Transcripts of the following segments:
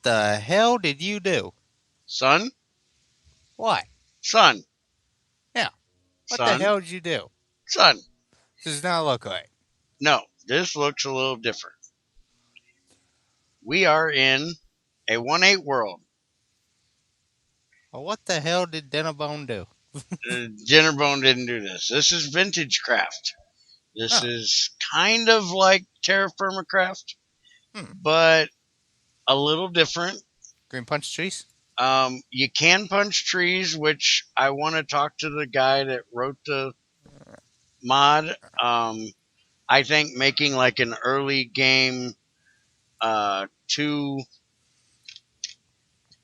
the hell did you do? Son, What? son, Yeah. What the son, hell did you do? son. This does not look right. No, this looks a little different. We are in a 1/8 world. Well, what the hell did Dinnerbone do? Jennerbone didn't do this. This is VintageCraft. This Oh. is kind of like Terra Firma Craft, Hmm. but a little different. Green punch trees? You can punch trees, which I want to talk to the guy that wrote the mod. I think making like an early game 2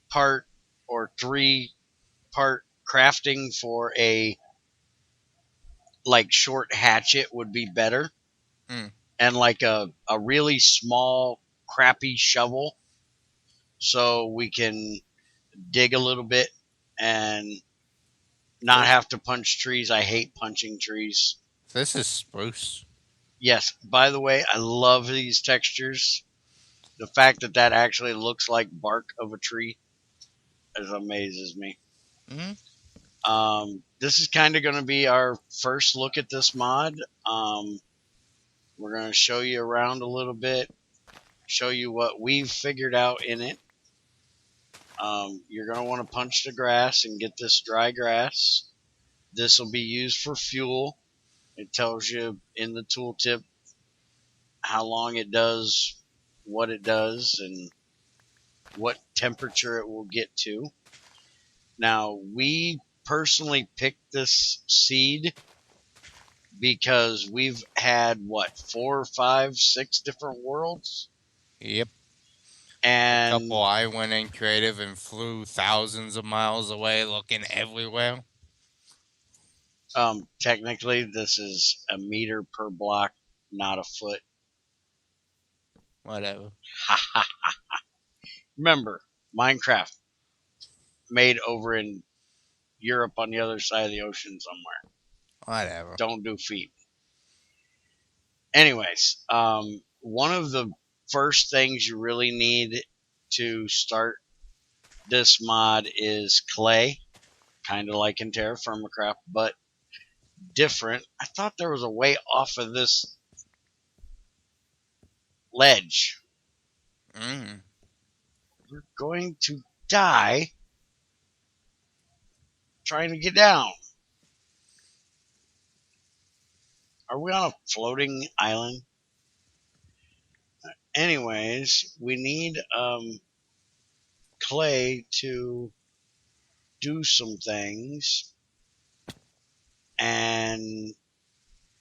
part or 3 part crafting for a like short hatchet would be better, Hmm. and like a really small crappy shovel so we can dig a little bit and not This have to punch trees. I hate punching trees. this is spruce. Yes, by the way, I love these textures. The fact that that actually looks like bark of a tree is amazes me. Hmm. This is kind of going to be our first look at this mod. We're going to show you around a little bit, show you what we've figured out in it. You're going to want to punch the grass and get this dry grass. This will be used for fuel. It tells you in the tooltip how long it does, what it does, and what temperature it will get to. Now, we personally picked this seed because we've had what 4, 5, 6 different worlds, Yep. A couple and I went in creative and flew thousands of miles away looking everywhere. technically this is a meter per block, not a foot. Whatever. Remember, Minecraft made over in Europe on the other side of the ocean somewhere. Whatever. Don't do feet. Anyways, one of the first things you really need to start this mod is clay, kind of like in Terra Firma Craft, but different. I thought there was a way off of this ledge. Mm. We're going to die trying to get down. Are we on a floating island? Anyways, we need clay to do some things, and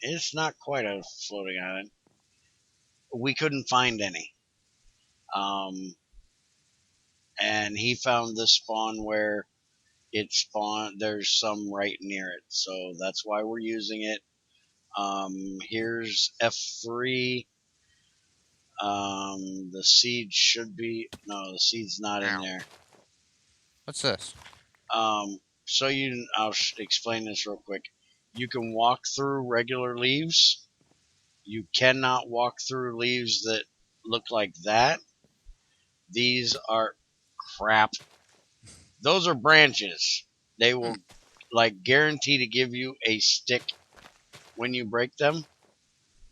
it's not quite a floating island. We couldn't find any. Um, and he found this spawn where it spawned. There's some right near it, so that's why we're using it. Here's F3. The seed should be no, the seed's not in Ow. there. What's this? So I'll explain this real quick. You can walk through regular leaves. You cannot walk through leaves that look like that. These are crap. Those are branches. They Hmm. will like guarantee to give you a stick when you break them,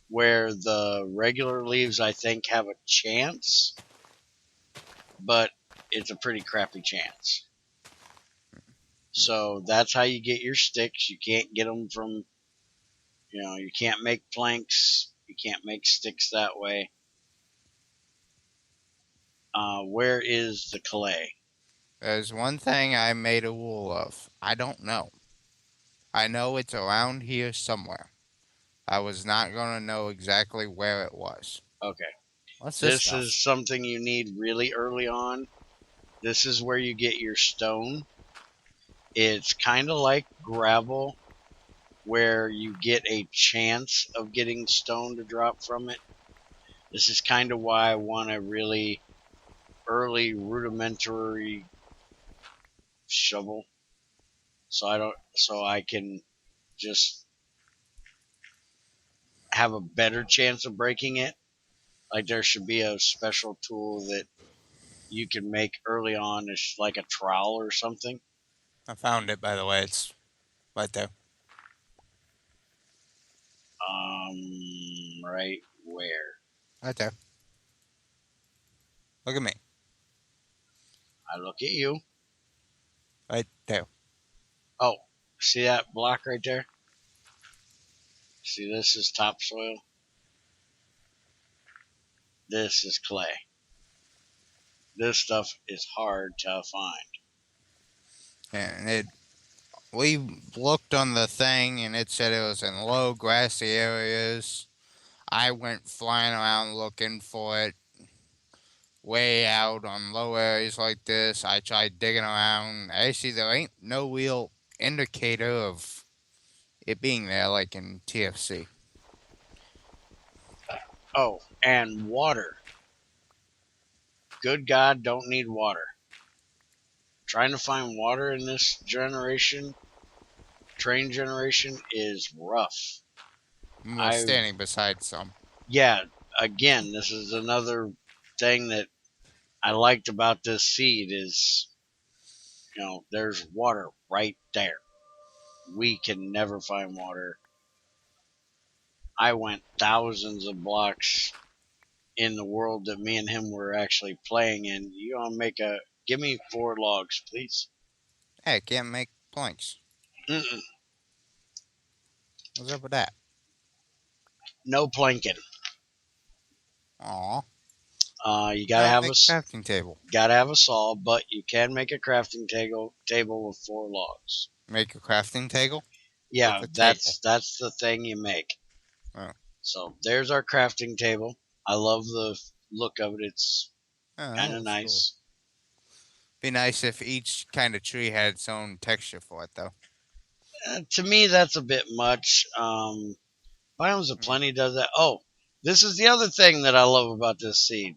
where the regular leaves I think have a chance, but it's a pretty crappy chance. So that's how you get your sticks. You can't get them from, you can't make planks. You can't make sticks that way. Where is the clay? There's one thing I made a rule of. I don't know. I know it's around here somewhere. I was not gonna know exactly where it was. Okay. What's this This is stuff? something you need really early on. This is where you get your stone. It's kind of like gravel, where you get a chance of getting stone to drop from it. This is kind of why I want a really early rudimentary shovel, so I can just have a better chance of breaking it. Like there should be a special tool that you can make early on is like a trowel or something. I found it, by the way. It's right there. Right where? Right there. Look at me. I look at you. Right there. Oh, see that block right there? See, this is topsoil. This is clay. This stuff is hard to find. And we looked on the thing and it said it was in low grassy areas. I went flying around looking for it way out on low areas like this. I tried digging around. Actually, there ain't no real indicator of it being there like in TFC. Oh, and water. Good God, don't need water. Trying to find water in this generation, train generation, is rough. We're I've, standing beside some. yeah, again, this is another thing that I liked about this seed is, there's water right there. We can never find water. I went thousands of blocks in the world that me and him were actually playing in. You want to give me 4 logs, please? Hey, I can't make planks. Mm-mm. What's up with that? No planking. Aw. You Make a crafting table. gotta have a saw, but you can make a crafting table with 4 logs. Make a crafting table with Yeah, a table. that's the thing you make. Oh, So there's our crafting table. I love the look of it. It's oh, that kind of looks cool. nice. Be nice if each kind of tree had its own texture for it, though. To me, that's a bit much. Biomes of Mm. Plenty does that. Oh, this is the other thing that I love about this seed.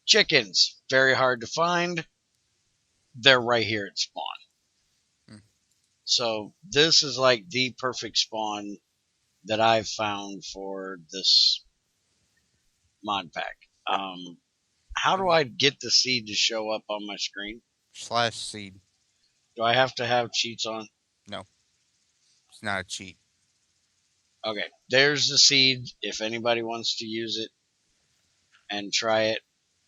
Chickens, very hard to find. They're right here at spawn. Mm. So this is like the perfect spawn that I've found for this mod pack. How do I get the seed to show up on my screen? Slash seed. Do I have to have cheats on? No, it's not a cheat. Okay, there's the seed if anybody wants to use it and try it.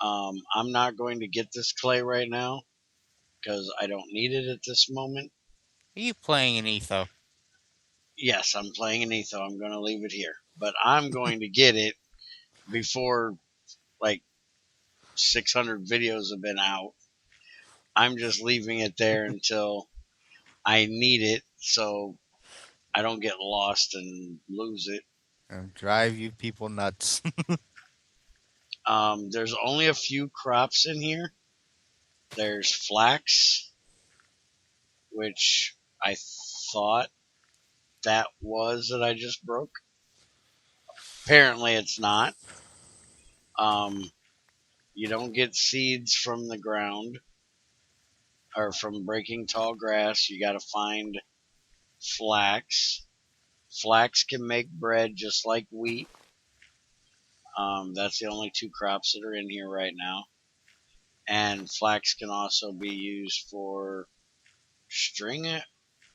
I'm not going to get this clay right now because I don't need it at this moment. Are you playing an etho? Yes, I'm playing an etho. I'm going to leave it here, but I'm going to get it before like 600 videos have been out. I'm just leaving it there until I need it so I don't get lost and lose it. It'll drive you people nuts. There's only a few crops in here. There's flax, which I thought that I just broke. Apparently, it's not. Um, you don't get seeds from the ground or from breaking tall grass. You got to find flax. Flax can make bread just like wheat. That's the only 2 crops that are in here right now. And flax can also be used for string,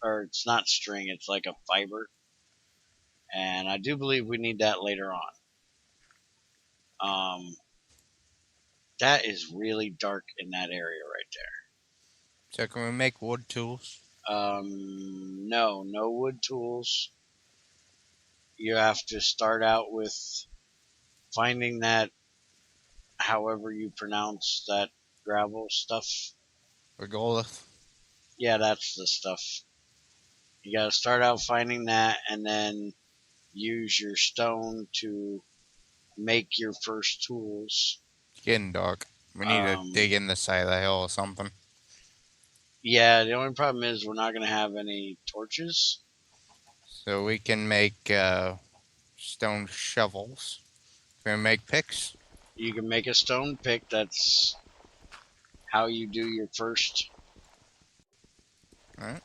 or it's not string, it's like a fiber. And I do believe we need that later on. Um, that is really dark in that area right So can we make wood tools? there. No wood tools. You have to start out with finding that, however you pronounce that gravel stuff. Regolith? Yeah, that's the stuff. You got to start out finding that and then use your stone to make your first tools. It's getting dark. We need to Um, dig in the side of the hill or something. yeah, the only problem is we're not going to have any torches. So we can make stone shovels. Can we make picks? You can make a stone pick. That's how you do your first Alright.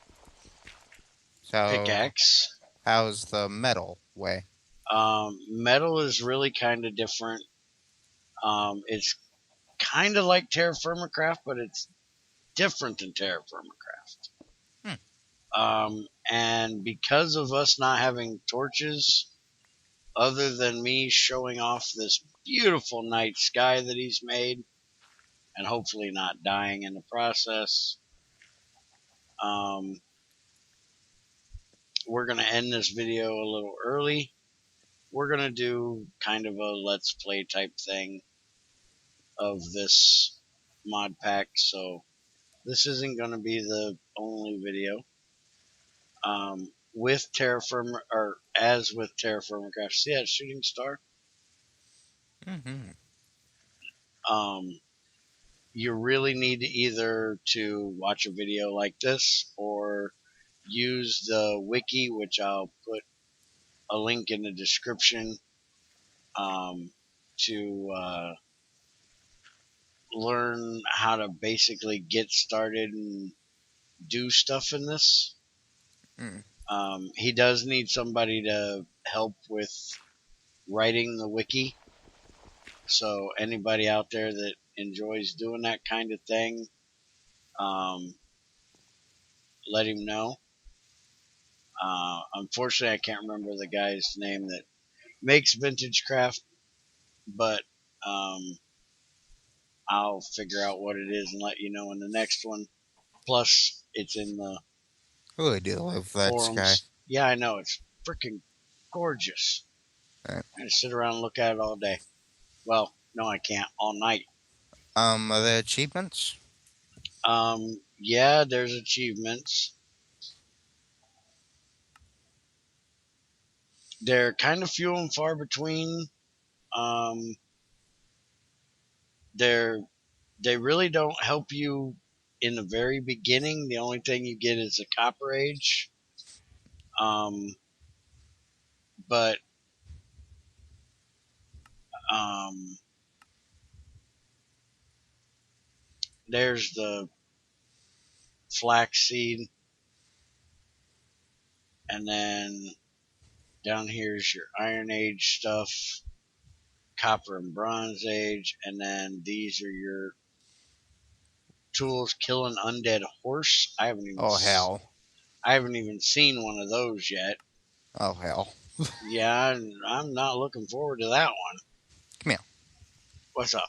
So pickaxe. how's the metal way? Metal is really kind of different. It's kind of like Terra Firma but it's different than Terra Firma. Hmm. And because of us not having torches, other than me showing off this beautiful night sky that he's made, and hopefully not dying in the process, um, we're going to end this video a little early. We're going to do kind of a let's play type thing of this mod pack, so this isn't going to be the only video. With Terraform, or as with Terraform Craft, see that shooting star? Mm-hmm. You really need to either to watch a video like this or use the wiki, which I'll put a link in the description, to learn how to basically get started and do stuff in this. Mm. He does need somebody to help with writing the wiki. So anybody out there that enjoys doing that kind of thing, um, let him know. Unfortunately, I can't remember the guy's name that makes VintageCraft, but I'll figure out what it is and let you know in the next one. Plus, it's in the I really do love that sky. forums. Yeah, I know. It's freaking gorgeous. Right. I can sit around and look at it all day. Well, no, I can't. All night. Are there achievements? Yeah, there's achievements. They're kind of few and far between. Um, they're they really don't help you in the very beginning. The only thing you get is a copper age. Um, but um, there's the flaxseed, and then down here's your Iron Age stuff, Copper and Bronze Age, and then these are your tools. Kill an undead horse. Oh hell. I haven't even seen one of those yet. Oh hell. Yeah, I'm not looking forward to that one. Come here. What's up?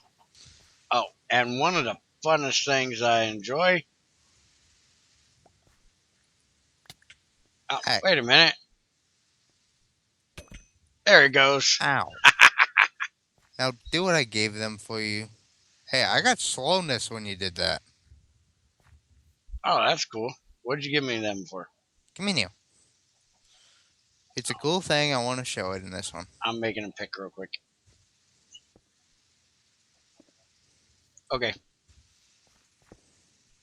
Oh, and one of the funnest things I enjoy. Oh, Hey. wait a minute. There it goes. Ow. Now do what I gave them for you. Hey, I got slowness when you did that. Oh, that's cool. What'd you give me them for? Come in here. It's a cool thing. I want to show it in this one. I'm making a pick real quick. Okay.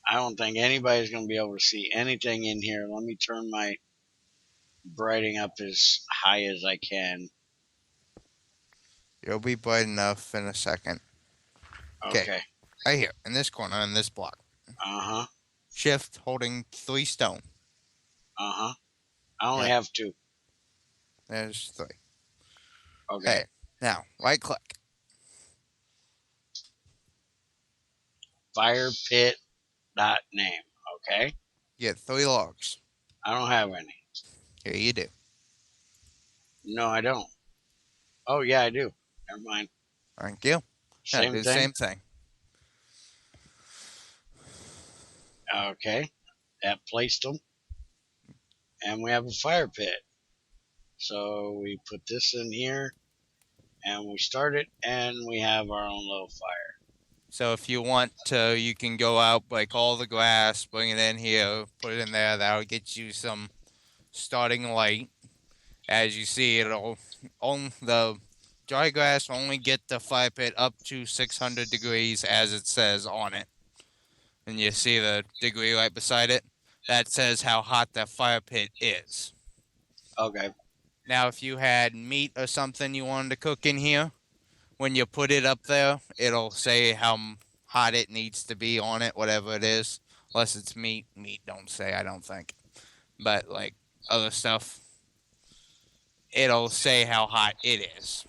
I don't think anybody's going to be able to see anything in here. Let me turn my brighting up as high as I can. It'll be bright enough in a second. Okay. Okay. Right here, in this corner, in this block. Uh-huh. Shift holding 3 stone. Uh-huh. I only Yeah. have 2. There's 3. Okay. Hey, now, right click. Fire pit dot name. Okay. Get 3 logs. I don't have any. Here you do. No, I don't. Oh, yeah, I do. Never mind. Thank you. Yeah, Same do the thing. same thing. Okay. That placed them. And we have a fire pit. So we put this in here and we start it and we have our own little fire. So if you want to, you can go out, break all the grass, bring it in here, put it in there. That'll get you some starting light. As you see, it'll on the dry grass only get the fire pit up to 600 degrees, as it says on it. And you see the degree right beside it. That says how hot that fire pit is. Okay. Now, if you had meat or something you wanted to cook in here, when you put it up there, it'll say how hot it needs to be on it, whatever it is. Unless it's meat. Meat don't say, I don't think. But, like, other stuff, it'll say how hot it is.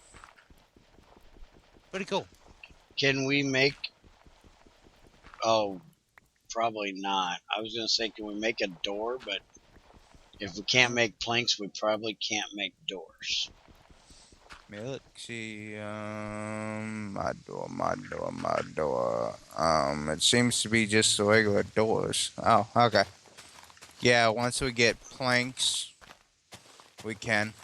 Pretty cool. Can we make Oh, probably not. I was gonna say, can we make a door? But if we can't Mm, make planks, we probably can't make doors. let's see. My door. It seems to be just the regular doors. Oh, okay. Yeah, once we get planks, we can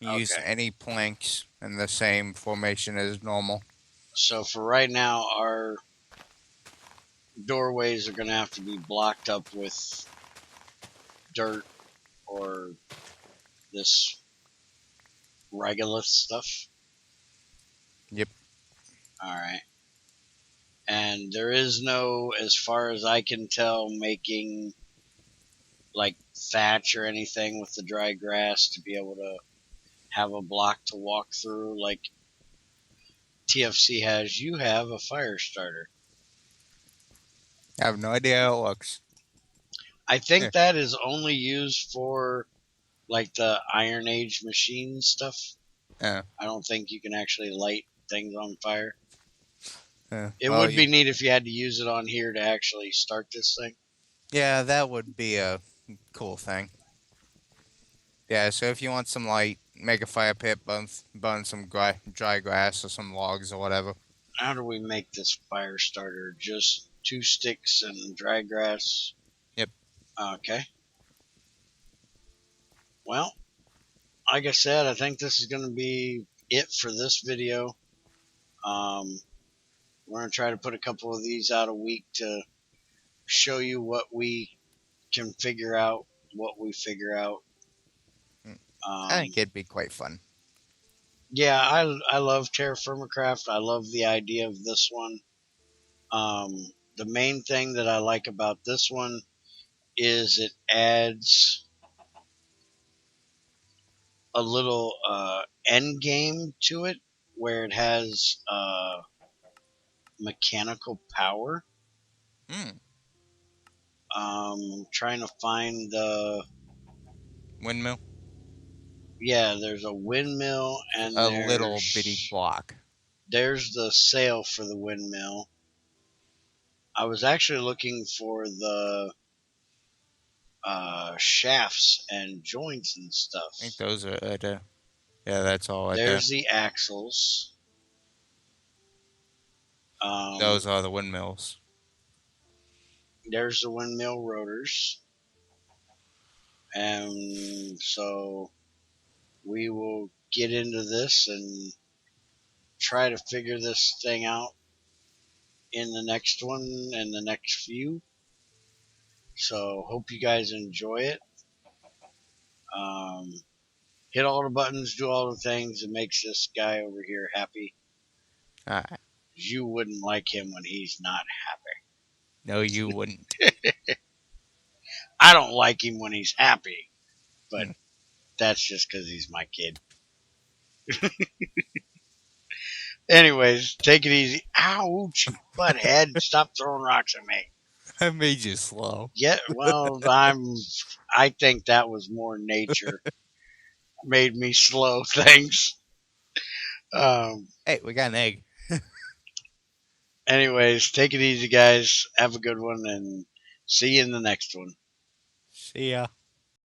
use Okay. any planks in the same formation as normal. So for right now, our doorways are gonna have to be blocked up with dirt or this regolith stuff. Yep. All right. And there is no, as far as I can tell, making like thatch or anything with the dry grass to be able to have a block to walk through like TFC has. You have a fire starter. I have no idea how it looks. I Yeah. think that is only used for like the Iron Age machine stuff. Uh, I don't think you can actually light things on fire. It well, would you. be neat if you had to use it on here to actually start this thing. Yeah, that would be a cool thing. Yeah, so if you want some light, make a fire pit, burn some dry grass or some logs or whatever. How do we make this fire starter? Just two sticks and dry grass. Yep. Okay. Well, like I said, I think this is going to be it for this video. Um, we're going to try to put a couple of these out a week to show you what we can figure out, what we figure out. Mm, I Um, think it'd be quite fun. yeah, I love Terra Firma Craft. I love the idea of this one. The main thing that I like about this one is it adds a little end game to it where it has mechanical power. Mm, Trying to find the, windmill? yeah, there's a windmill and A little bitty block. there's the sail for the windmill. I was actually looking for the shafts and joints and stuff. I think those are yeah, that's all right there. There's the axles. Um, Those are the windmills. there's the windmill rotors. And so we will get into this and try to figure this thing out in the next one and the next few. So hope you guys enjoy it. Um, hit all the buttons, do all the things that makes this guy over here happy. Alright. You wouldn't like him when he's not No, you wouldn't. happy. I don't like him when he's happy, but Hmm. that's just because he's my kid. Anyways, take it easy. Ouch, you butthead. Stop throwing rocks at me. I made you slow. Yeah, well, I think that was more nature made me slow things. Um, Hey, we got an egg. anyways, take it easy, guys. Have a good one, and see you in the next one. See ya.